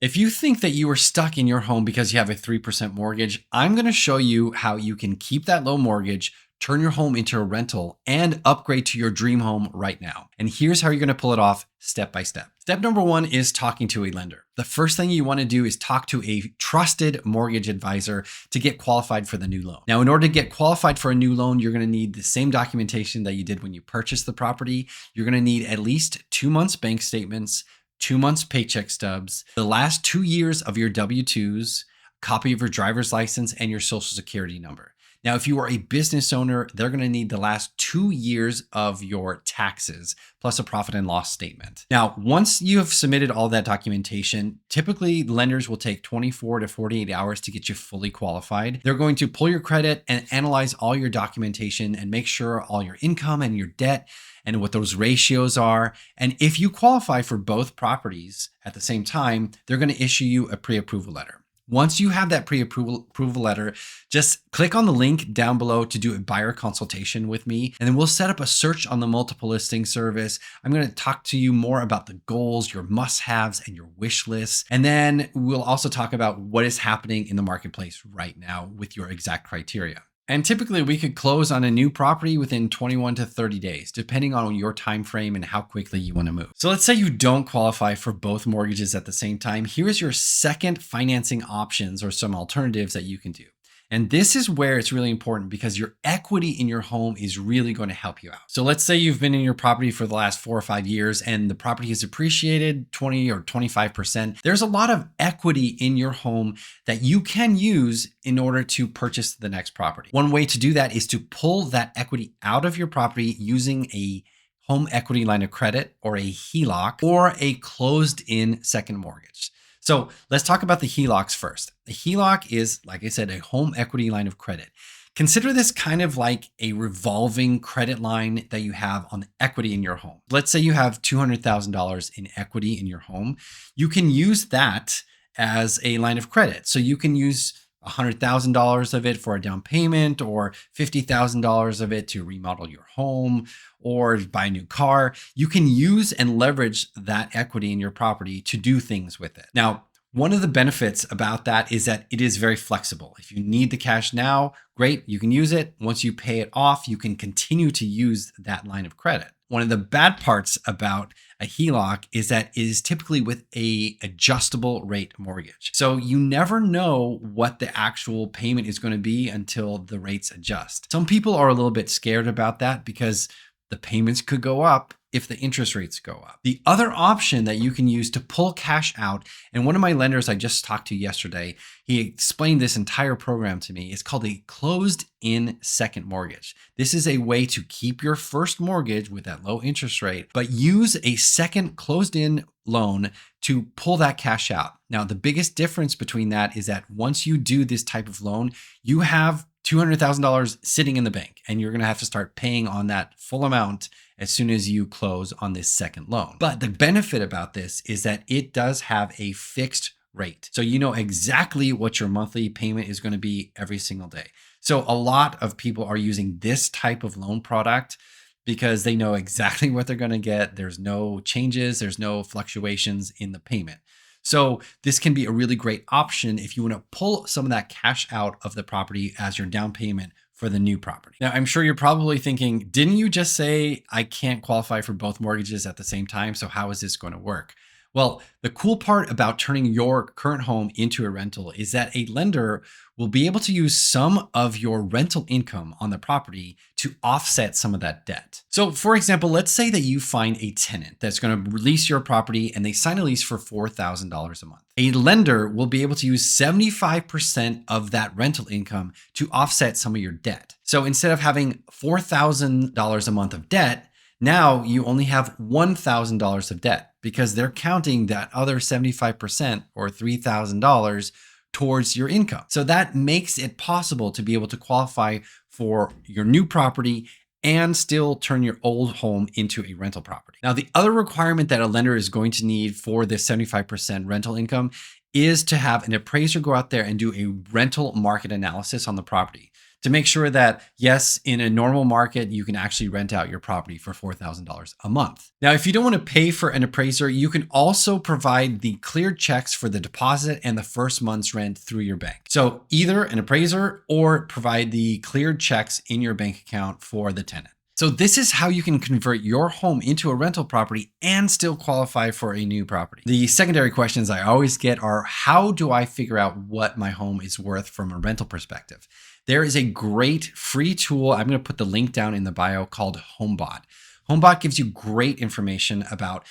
If you think that you are stuck in your home because you have a 3% mortgage, I'm going to show you how you can keep that low mortgage, turn your home into a rental, and upgrade to your dream home right now. And here's how you're going to pull it off step by step. Step number one is talking to a lender. The first thing you want to do is talk to a trusted mortgage advisor to get qualified for the new loan. Now, in order to get qualified for a new loan, you're going to need the same documentation that you did when you purchased the property. You're going to need at least 2 months bank statements, 2 months paycheck stubs, the last 2 years of your W-2s, a copy of your driver's license, and your social security number. Now, if you are a business owner, they're going to need the last 2 years of your taxes, plus a profit and loss statement. Now, once you have submitted all that documentation, typically lenders will take 24 to 48 hours to get you fully qualified. They're going to pull your credit and analyze all your documentation and make sure all your income and your debt and what those ratios are. And if you qualify for both properties at the same time, they're going to issue you a pre-approval letter. Once you have that pre-approval letter, just click on the link down below to do a buyer consultation with me, and then we'll set up a search on the multiple listing service. I'm going to talk to you more about the goals, your must-haves, and your wish lists. And then we'll also talk about what is happening in the marketplace right now with your exact criteria. And typically we could close on a new property within 21 to 30 days, depending on your time frame and how quickly you want to move. So let's say you don't qualify for both mortgages at the same time. Here's your second financing options or some alternatives that you can do. And this is where it's really important because your equity in your home is really going to help you out. So let's say you've been in your property for the last 4 or 5 years and the property has appreciated 20 or 25%. There's a lot of equity in your home that you can use in order to purchase the next property. One way to do that is to pull that equity out of your property using a home equity line of credit or a HELOC or a closed-in second mortgage. So let's talk about the HELOCs first. A HELOC is, like I said, a home equity line of credit. Consider this kind of like a revolving credit line that you have on the equity in your home. Let's say you have $200,000 in equity in your home. You can use that as a line of credit. So you can use $100,000 of it for a down payment or $50,000 of it to remodel your home or buy a new car. You can use and leverage that equity in your property to do things with it. Now, one of the benefits about that is that it is very flexible. If you need the cash now, great, you can use it. Once you pay it off, you can continue to use that line of credit. One of the bad parts about a HELOC is that it is typically with a adjustable rate mortgage. So you never know what the actual payment is going to be until the rates adjust. Some people are a little bit scared about that because the payments could go up if the interest rates go up. The other option that you can use to pull cash out, and one of my lenders I just talked to yesterday, he explained this entire program to me. It's called a closed-in second mortgage. This is a way to keep your first mortgage with that low interest rate, but use a second closed-in loan to pull that cash out. Now, the biggest difference between that is that once you do this type of loan, you have $200,000 sitting in the bank, and you're going to have to start paying on that full amount as soon as you close on this second loan. But the benefit about this is that it does have a fixed rate. So you know exactly what your monthly payment is going to be every single day. So a lot of people are using this type of loan product because they know exactly what they're going to get. There's no changes, there's no fluctuations in the payment. So this can be a really great option if you want to pull some of that cash out of the property as your down payment for the new property. Now, I'm sure you're probably thinking, didn't you just say I can't qualify for both mortgages at the same time? So how is this going to work? Well, the cool part about turning your current home into a rental is that a lender will be able to use some of your rental income on the property to offset some of that debt. So for example, let's say that you find a tenant that's going to release your property and they sign a lease for $4,000 a month. A lender will be able to use 75% of that rental income to offset some of your debt. So instead of having $4,000 a month of debt, now you only have $1,000 of debt because they're counting that other 75% or $3,000 towards your income. So that makes it possible to be able to qualify for your new property and still turn your old home into a rental property. Now, the other requirement that a lender is going to need for this 75% rental income is to have an appraiser go out there and do a rental market analysis on the property to make sure that, yes, in a normal market, you can actually rent out your property for $4,000 a month. Now, if you don't want to pay for an appraiser, you can also provide the cleared checks for the deposit and the first month's rent through your bank. So either an appraiser or provide the cleared checks in your bank account for the tenant. So this is how you can convert your home into a rental property and still qualify for a new property. The secondary questions I always get are, how do I figure out what my home is worth from a rental perspective? There is a great free tool. I'm going to put the link down in the bio called Homebot. Homebot gives you great information about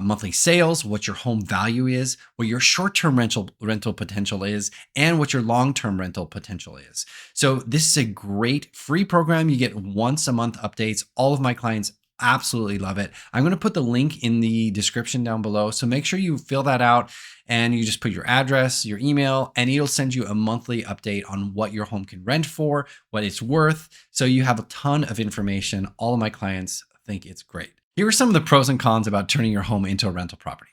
monthly sales, what your home value is, what your short-term rental potential is, and what your long-term rental potential is. So this is a great free program. You get once a month updates. All of my clients absolutely love it. I'm going to put the link in the description down below. So make sure you fill that out and you just put your address, your email, and it'll send you a monthly update on what your home can rent for, what it's worth. So you have a ton of information. All of my clients think it's great. Here are some of the pros and cons about turning your home into a rental property.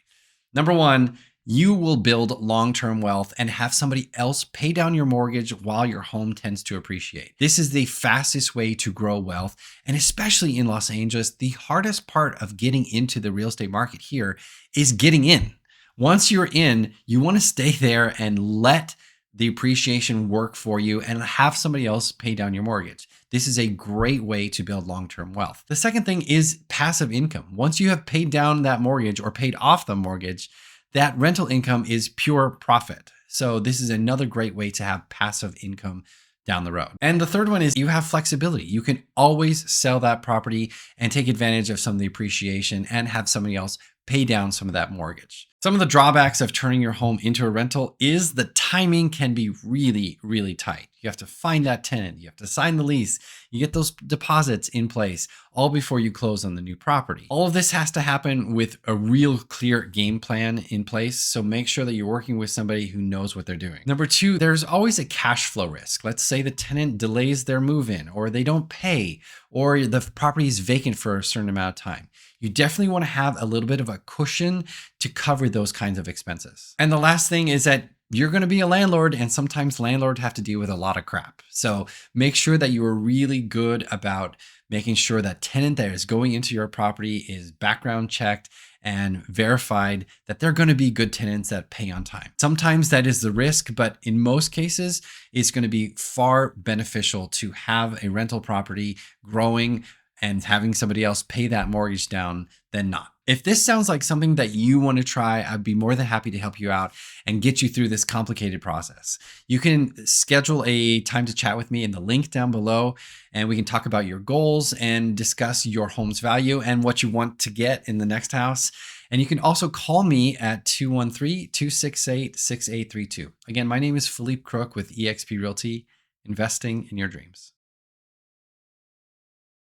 Number one, you will build long-term wealth and have somebody else pay down your mortgage while your home tends to appreciate. This is the fastest way to grow wealth. And especially in Los Angeles, the hardest part of getting into the real estate market here is getting in. Once you're in, you want to stay there and let the appreciation work for you and have somebody else pay down your mortgage. This is a great way to build long-term wealth. The second thing is passive income. Once you have paid down that mortgage or paid off the mortgage, that rental income is pure profit. So this is another great way to have passive income down the road. And the third one is you have flexibility. You can always sell that property and take advantage of some of the appreciation and have somebody else pay down some of that mortgage. Some of the drawbacks of turning your home into a rental is the timing can be really, really tight. You have to find that tenant, you have to sign the lease, you get those deposits in place all before you close on the new property. All of this has to happen with a real clear game plan in place. So make sure that you're working with somebody who knows what they're doing. Number two, there's always a cash flow risk. Let's say the tenant delays their move-in or they don't pay or the property is vacant for a certain amount of time. You definitely want to have a little bit of a cushion to cover those kinds of expenses. And the last thing is that you're going to be a landlord and sometimes landlords have to deal with a lot of crap. So make sure that you are really good about making sure that tenant that is going into your property is background checked and verified that they're going to be good tenants that pay on time. Sometimes that is the risk, but in most cases, it's going to be far beneficial to have a rental property growing and having somebody else pay that mortgage down than not. If this sounds like something that you want to try, I'd be more than happy to help you out and get you through this complicated process. You can schedule a time to chat with me in the link down below, and we can talk about your goals and discuss your home's value and what you want to get in the next house. And you can also call me at 213-268-6832. Again, my name is Felipecrook with eXp Realty, investing in your dreams.